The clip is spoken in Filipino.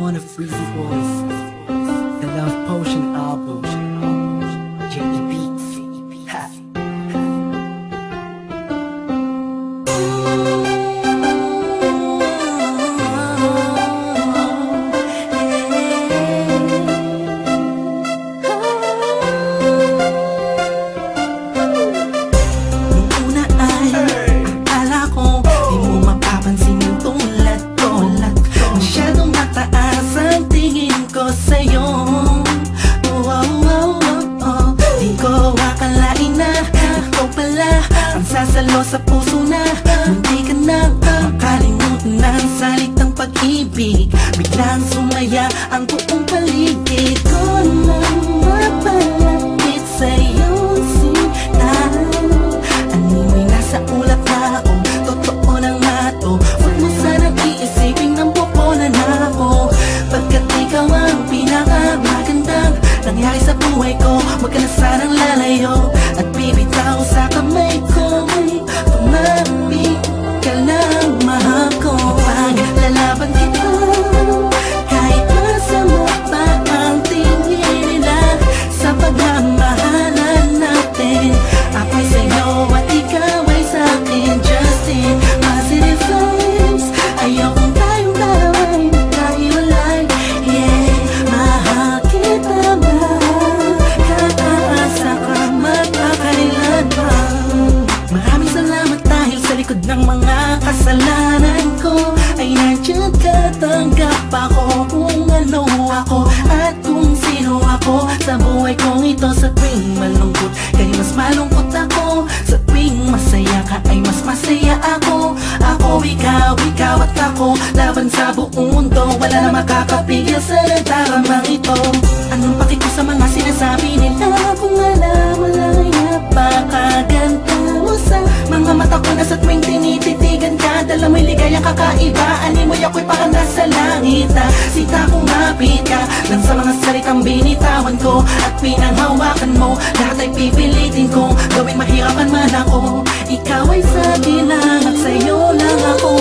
wanna free voice. The Love Potion album. JD Beats. Ha. Nung una ay akala ko di mo mapapansin yung tulad ko. Masyadong mataas ang tingin ko sa'yo. Di ko akalain na ikaw pala ang sasalo sa puso na munti ka na makalimutan ng salitang pag-ibig. Biglang sumaya ang buong paligid ko nang mapalapit sa'yo, sinta. Animoy nasa ulap na ako, totoo na nga to. Huwag mo sanang iisipin ng pupunan ako, pagkat ikaw ang pinakamagandang nangyari sa buhay ko. Huwag ka na sanang lalayo at bibitaw sa kamay ko. Tumamig ka lang, mahal ko. Paglalaban kita kahit masama pa ang tingin nila sa pagmamahalan natin. Ako'y sa'yo at ikaw ay sa'kin. Just in positive vibes, ayokong tayong dalawa'y magkahiwalay. Yeah, mahal kita ba? Kaasa ka magkakailan pa. Maraming salamat dahil sa likod ng mga kasalanan ko ay nandiyan ka, tanggap ako kung ano ako at kung sino ako sa buhay kong ito. Sa tuwing malungkot kay mas malungkot ako, sa tuwing masaya ka ay mas masaya ako. Ako, ikaw at ako, laban sa buong mundo. Wala na makakapigil sa nagdaramang ito. Anong paki ko sa mga sinasabi nila kung alam mo lang napakaganda mo sa mga mata ko na sa tuwing tinititigan ka. Dala mo'y ligaya kakaiba, animoy ako'y parang nasa langit na sita kumapit ka lang sa mga salitang binitawan ko at pinanghawakan mo. Lahat ay pipilitin kong gawing mahirapan man ako. Ikaw ay sa akin lang at sa'yo lang ako.